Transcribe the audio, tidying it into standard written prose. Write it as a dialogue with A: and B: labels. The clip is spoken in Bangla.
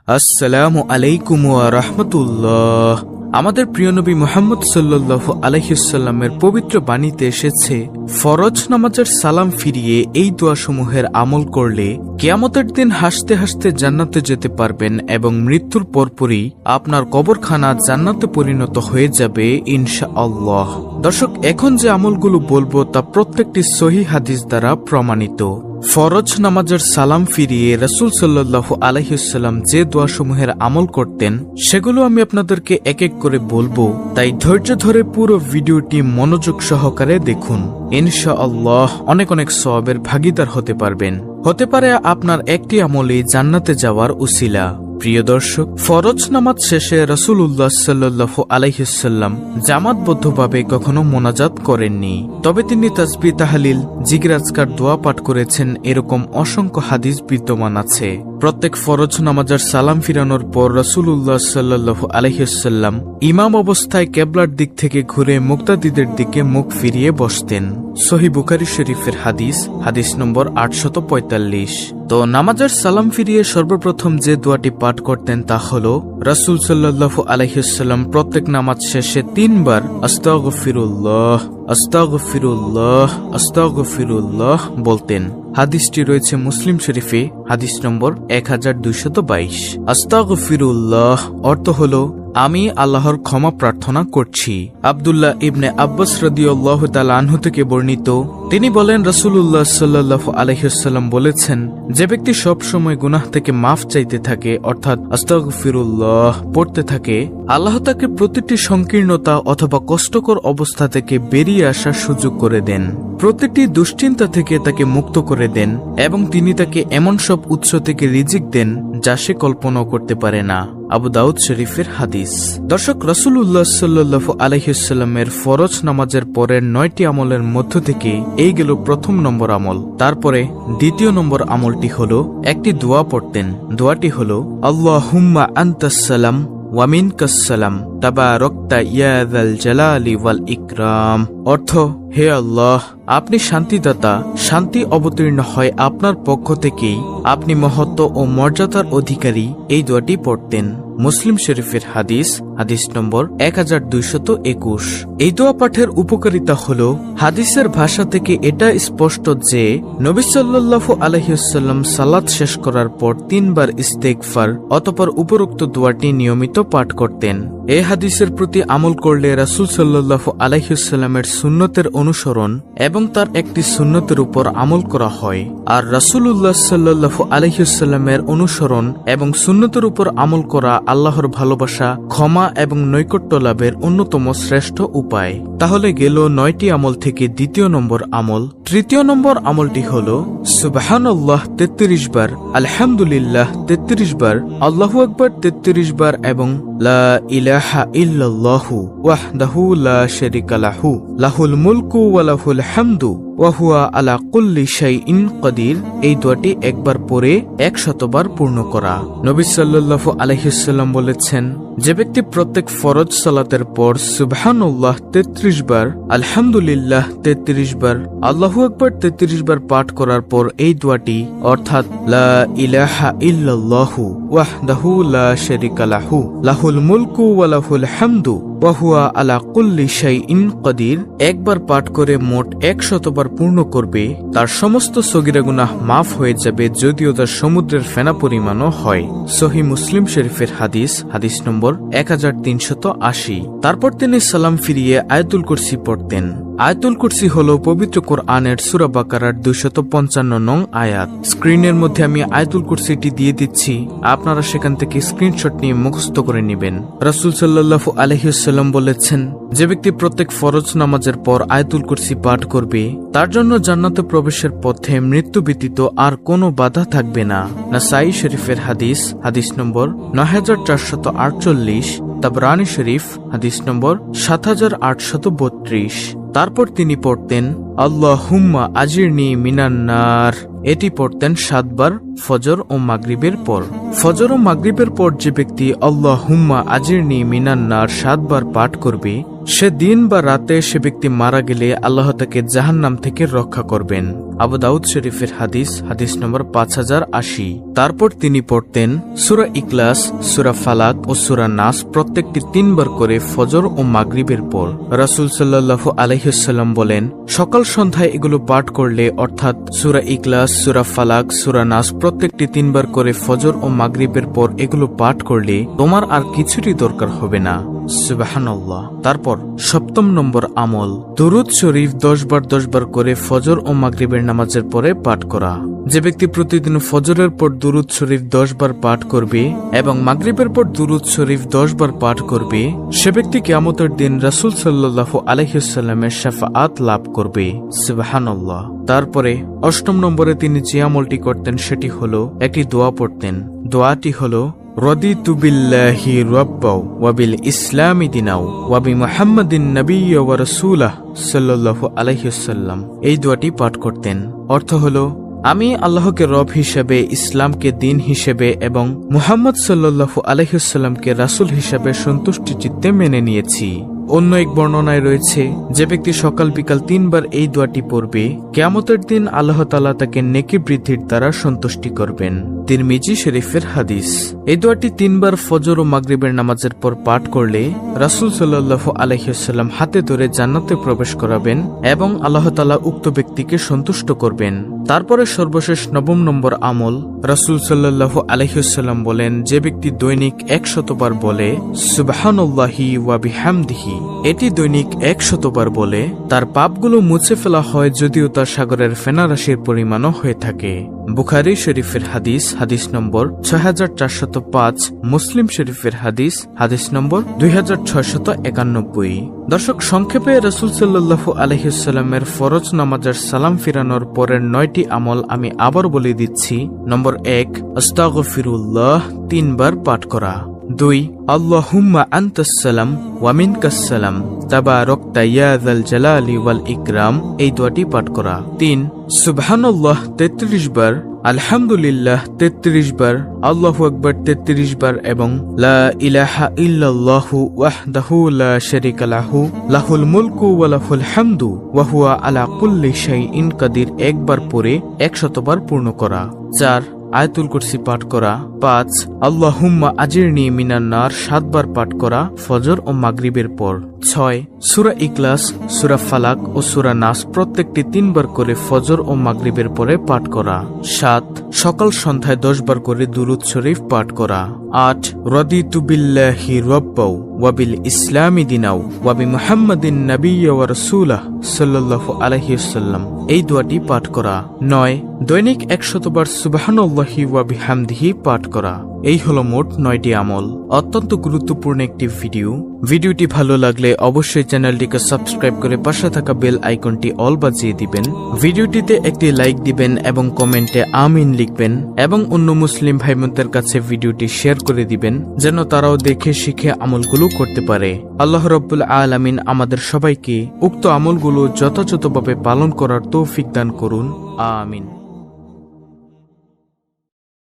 A: আসসালামু আলাইকুম ওয়া রাহমাতুল্লাহ। আমাদের প্রিয় নবী মুহাম্মদ সাল্লাল্লাহু আলাইহি ওয়াসাল্লামের পবিত্র বাণীতে এসেছে, ফরজ নামাজের সালাম ফিরিয়ে এই দোয়াসমূহের আমল করলে কিয়ামতের দিন হাসতে হাসতে জান্নাতে যেতে পারবেন এবং মৃত্যুর পরপরই আপনার কবরখানা জান্নাতে পরিণত হয়ে যাবে ইনশাআল্লাহ। দর্শক, এখন যে আমলগুলো বলবো তা প্রত্যেকটি সহিহ হাদিস দ্বারা প্রমাণিত। ফরজ নামাজের সালাম ফিরিয়ে রাসূল সাল্লাল্লাহু আলাইহি ওয়াসাল্লাম যে দোয়াসমূহের আমল করতেন সেগুলো আমি আপনাদেরকে এক এক করে বলবো, তাই ধৈর্য ধরে পুরো ভিডিওটি মনোযোগ সহকারে দেখুন। ইনশাআল্লাহ অনেক অনেক সওয়াবের ভাগীদার হতে পারবেন। হতে পারে আপনার একটি আমলই জান্নাতে যাওয়ার উসিলা। প্রিয় দর্শক, ফরজ নামাজ শেষে রাসূলুল্লাহ সাল্লাল্লাহু আলাইহি ওয়াসাল্লাম জামাতবদ্ধভাবে কখনো মোনাজাত করেননি, তবে তিনি তাসবিহ, তাহলিল, জিকির, আজকার, দোয়া পাঠ করেছেন। এরকম অসংখ্য হাদিস বিদ্যমান আছে। প্রত্যেক ফরজ নামাজের সালাম ফিরানোর পর রাসূলুল্লাহ সাল্লাল্লাহু আলাইহি ওয়াসাল্লাম ইমাম অবস্থায় কিবলার দিক থেকে ঘুরে মুক্তাদিদের দিকে মুখ ফিরিয়ে বসতেন। সহিহ বুখারী শরীফের হাদিস নম্বর 845। তো নামাজের সালাম ফিরিয়ে সর্বপ্রথম যে দোয়াটি পাঠ করতেন তা হলো, রাসূল সাল্লাল্লাহু আলাইহি ওয়াসাল্লাম প্রত্যেক নামাজ শেষে 3 বার আস্তাগফিরুল্লাহ, আস্তাগফিরুল্লাহ, আস্তাগফিরুল্লাহ বলতেন। হাদিসটি রয়েছে মুসলিম শরীফে, হাদিস নম্বর 1222। আস্তাগফিরুল্লাহ অর্থ হলো আমি আল্লাহর ক্ষমা প্রার্থনা করছি। আব্দুল্লাহ ইবনে আব্বাস রাদিয়াল্লাহু তাআলা আনহু থেকে বর্ণিত, তিনি বলেন, রাসূলুল্লাহ সাল্লাল্লাহু আলাইহি ওয়াসাল্লাম বলেছেন, যে ব্যক্তি সব সময় গুনাহ থেকে মাফ চাইতে থাকে অর্থাৎ আস্তাগফিরুল্লাহ পড়তে থাকে, আল্লাহ তাকে প্রতিটি সংকীর্ণতা অথবা কষ্টকর অবস্থা থেকে বেরিয়ে আসার সুযোগ করে দেন, প্রতিটি দুশ্চিন্তা থেকে তাকে মুক্ত করে দেন এবং তিনি তাকে এমন সব উৎস থেকে রিজিক দেন যা সে কল্পনাও করতে পারে না। আবু দাউদ শরীফের হাদিস। দর্শক, রাসূলুল্লাহ সাল্লাল্লাহু আলাইহি ওয়াসাল্লামের ফরজ নামাজের পরের 9টি আমলের মধ্য থেকে এই গেল প্রথম নম্বর আমল। তারপরে দ্বিতীয় নম্বর আমলটি হলো একটি দোয়া পড়তেন। দোয়াটি হলো, আল্লাহুম্মা আনতাস সালাম ওয়া মিনকাস সালাম তাবারাকতা ইয়া যাল জালালি ওয়াল ইকরাম। অর্থ, হে আল্লাহ, আপনি শান্তিদাতা, শান্তি অবতীর্ণ হয় আপনার পক্ষ থেকেই, আপনি মহত্ব ও মর্যাদার অধিকারী। এই দোয়াটি পড়তেন। মুসলিম শরীফের হাদিস নম্বর 1221। এই দোয়া পাঠের উপকারিতা হলো, হাদিসের ভাষা থেকে এটা স্পষ্ট যে নবী সাল্লাল্লাহু আলাইহি ওয়াসাল্লাম সালাত শেষ করার পর 3 বার ইস্তেগফার অতঃপর উপরোক্ত দোয়াটি নিয়মিত পাঠ করতেন। এই হাদিসের প্রতি আমল করলে রাসূল সাল্লাল্লাহু আলাইহি ওয়াসাল্লামের সুন্নতের অনুসরণ এবং তার একটি সুন্নতের উপর আমল করা হয়। আর রাসূলুল্লাহ সাল্লাল্লাহু আলাইহি ওয়াসাল্লামের অনুসরণ এবং সুন্নতের উপর আমল করা আল্লাহর ভালোবাসা, ক্ষমা এবং নৈকট্য লাভের অন্যতম শ্রেষ্ঠ উপায়। তাহলে গেল 9টি আমল থেকে দ্বিতীয় নম্বর আমল। তৃতীয় নম্বর আমলটি হলো সুবহানাল্লাহ 33 বার, আলহামদুলিল্লাহ 33 বার, আল্লাহু আকবার 33 বার এবং লা ইলাহা ইল্লাল্লাহু ওয়াহদাহু লা শারীকা লাহু লাহুল মুলকু ওয়া লাহুল হামদু ওয়া হুয়া আলা কুল্লি শাইইন কাদির। এই দোয়াটি একবার পড়ে 100 বার পূর্ণ করা। নবী সাল্লাল্লাহু আলাইহি ওয়াসাল্লাম বলেছেন, যে ব্যক্তি প্রত্যেক ফরজ সালাতের পর সুবহানাল্লাহ 33 বার, আলহামদুলিল্লাহ 33 বার, আল্লাহু আকবার 33 বার পাঠ করার পর এই দোয়াটি অর্থাৎ লা ইলাহা ইল্লাল্লাহু ওয়াহদাহু লা শারীকা লাহু লাহুল মুলকু ওয়া লাহুল হামদু ওয়া হুয়া আলা কুল্লি শাইইন কাদির একবার পাঠ করে মোট 100 বার পূর্ণ করবে, তার সমস্ত সগীরা গুনাহ মাফ হয়ে যাবে, যদিও তার সমুদ্রের ফেনা পরিমাণও হয়। সহিহ মুসলিম শরীফের হাদিস নম্বর 1380। তারপর তিনি সালাম ফিরিয়ে আয়াতুল কুরসি পড়তেন। আয়াতুল কুরসি হলো পবিত্র কোরআনের সূরা বাকারার 255 নং আয়াত। স্ক্রিনের মধ্যে আমি আয়াতুল কুরসিটি দিয়ে দিচ্ছি, আপনারা সেখান থেকে স্ক্রিনশট নিয়ে মুখস্থ করে নেবেন। রাসূল সাল্লাল্লাহু আলাইহি ওয়াসাল্লাম বলেছেন, যে ব্যক্তি প্রত্যেক ফরজ নামাজের পর আয়াতুল কুরসি পাঠ করবে তার জন্য জান্নাতে প্রবেশের পথে মৃত্যু ব্যতীত আর কোনো বাধা থাকবে না। নাসাই শরীফের হাদিস নম্বর 9448, তাবরানী শরীফ হাদিস নম্বর 7832। তারপর তিনি পড়তেন, আল্লাহুম্মা আজিরনি মিনান নার। এটি পড়তেন 7 বার ফজর ও মাগরিবের পর। ফজর ও মাগরিবের পর যে ব্যক্তি আল্লাহুম্মা আজিরনি মিনান নার 7 বার পাঠ করবে সে দিন বা রাতে সে ব্যক্তি মারা গেলে আল্লাহ তাকে জাহান্নাম থেকে রক্ষা করবেন। আবু দাউদ শরীফের হাদিস, হাদিস নম্বর 5080। তারপর তিনি পড়তেন সূরা ইখলাস, সূরা ফালাক ও সূরা নাস প্রত্যেকটি 3 বার করে ফজর ও মাগরিবের পর। রাসূল সাল্লাল্লাহু আলাইহি ওয়াসাল্লাম বলেন, সকাল সন্ধ্যায় এগুলো পাঠ করলে, অর্থাৎ সূরা ইখলাস, সূরা ফালাক, সূরা নাস প্রত্যেকটি 3 বার করে ফজর ও মাগরিবের পর এগুলো পাঠ করলে তোমার আর কিছুরই দরকার হবে না। সুবহানাল্লাহ। তারপর 7 নম্বর আমল, দুরূদ শরীফ 10 বার করে ফজর ও মাগরিবের নামাজের পরে পাঠ করা। যে ব্যক্তি প্রতিদিন ফজরের পর দুরূদ শরীফ 10 বার পাঠ করবে এবং মাগরিবের পর দুরূদ শরীফ 10 বার পাঠ করবে, সে ব্যক্তি কিয়ামতের দিন রাসূল সাল্লাল্লাহু আলাইহি ওয়াসাল্লামের শাফাআত লাভ করবে। সুবহানাল্লাহ। তারপরে 8 নম্বরে তিনি যে আমলটি করতেন সেটি হলো একটি দোয়া পড়তেন। দোয়াটি হলো রাদিতু বিল্লাহি রাব্বাও ওয়া বিল ইসলামি দিনাও ওয়া বি মুহাম্মাদিন নাবিয়্যা ওয়া রাসূলাহ সাল্লাল্লাহু আলাইহি ওয়াসাল্লাম। এই দোয়াটি পাঠ করতেন। অর্থ হলো, আমি আল্লাহকে রব হিসেবে, ইসলামকে দিন হিসেবে এবং মুহাম্মদ সাল্লাল্লাহু আলাইহি ওয়াসাল্লামকে রাসূল হিসেবে সন্তুষ্টি চিত্তে মেনে নিয়েছি। অন্য এক বর্ণনায় রয়েছে, যে ব্যক্তি সকাল বিকাল 3 বার এই দোয়াটি পড়বে, কিয়ামতের দিন আল্লাহ তাআলা তাকে নেকি বৃদ্ধির দ্বারা সন্তুষ্টি করবেন। তিরমিজি শরীফের হাদিস। এই দোয়াটি 3 বার ফজর ও মাগরিবের নামাজের পর পাঠ করলে রাসূল সাল্লাল্লাহু আলাইহি ওয়াসাল্লাম হাতে ধরে জান্নাতে প্রবেশ করাবেন এবং আল্লাহ তাআলা উক্ত ব্যক্তিকে সন্তুষ্ট করবেন। তারপরে সর্বশেষ 9 নম্বর আমল, রাসূল সাল্লাল্লাহু আলাইহি ওয়াসাল্লাম বলেন, যে ব্যক্তি দৈনিক 100 বার বলে সুবহানাল্লাহি ওয়া বিহামদিহি, এটি দৈনিক 100 বার বলে তার পাপগুলো মুছে ফেলা হয়, যদিও তার সাগরের ফেনারাশির পরিমাণও হয়ে থাকে। বুখারী শরীফের হাদিস, হাদিস নম্বর 6405, মুসলিম শরীফের হাদিস, হাদিস নম্বর 2691। দর্শক, সংক্ষেপে রাসূল সাল্লাল্লাহু আলাইহি ওয়াসাল্লামের ফরজ নামাজের সালাম ফিরানোর পরের 9টি আমল আমি আবার বলে দিচ্ছি। নম্বর 1, আস্তাগফিরুল্লাহ 3 বার পাঠ করা। 2, আল্লাহুম্মা আনতাস সালাম ওয়া মিনকাস সালাম তাবারাকতা ইয়া যাল জালালি ওয়াল ইকরাম, এই দোয়াটি পাঠ করা। 3, সুবহানাল্লাহ 33 বার, আলহামদুলিল্লাহ 33 বার, আল্লাহু আকবার 33 বার এবং লা ইলাহা ইল্লাল্লাহু ওয়াহদাহু লা শারীকা লাহু লাহুল মুলকু ওয়া লাহুল হামদু ওয়া হুয়া আলা কুল্লি শাইইন কাদির একবার পড়ে 100 বার পূর্ণ করা। 4, আয়াতুল কুরসি পাঠ করা। 5, আল্লাহুম্মা আজিরনি মিনান নার 7 বার পাঠ করা ফজর ও মাগরিবের পর। 6, সূরা ইখলাস, সূরা ফালাক ও সূরা নাস প্রত্যেকটি 3 বার করে ফজর ও মাগরিবের পরে পাঠ করা। 7, সকাল সন্ধ্যায় 10 বার করে দুরূদ শরীফ পাঠ করা। 8, রাদিতু বিল্লাহি রাব্বাও ওয়া বিল ইসলামি দিনাও ওয়া বি মুহাম্মাদিন নাবিয়্যা ওয়া রাসূলাহ সাল্লাল্লাহু আলাইহি ওয়াসাল্লাম, এই দোয়াটি পাঠ করা। 9, দৈনিক 100 বার সুবহানাল্লাহি ওয়া বিহামদিহি পাঠ করা। এই হলো মোট 9টি আমল। অত্যন্ত গুরুত্বপূর্ণ একটি ভিডিওটি ভালো লাগলে অবশ্যই চ্যানেলটিকে সাবস্ক্রাইব করে পাশে থাকা বেল আইকনটি অল বাজিয়ে দিবেন। ভিডিওটিতে একটি লাইক দিবেন এবং কমেন্টে আমিন লিখবেন এবং অন্য মুসলিম ভাই বোনদের কাছে ভিডিওটি শেয়ার করে দিবেন, যেন তারাও দেখে শিখে আমলগুলো করতে পারে। আল্লাহ রাব্বুল আলামিন আমাদের সবাইকে উক্ত আমলগুলো যথাযথভাবে পালন করার তৌফিক দান করুন। আমিন।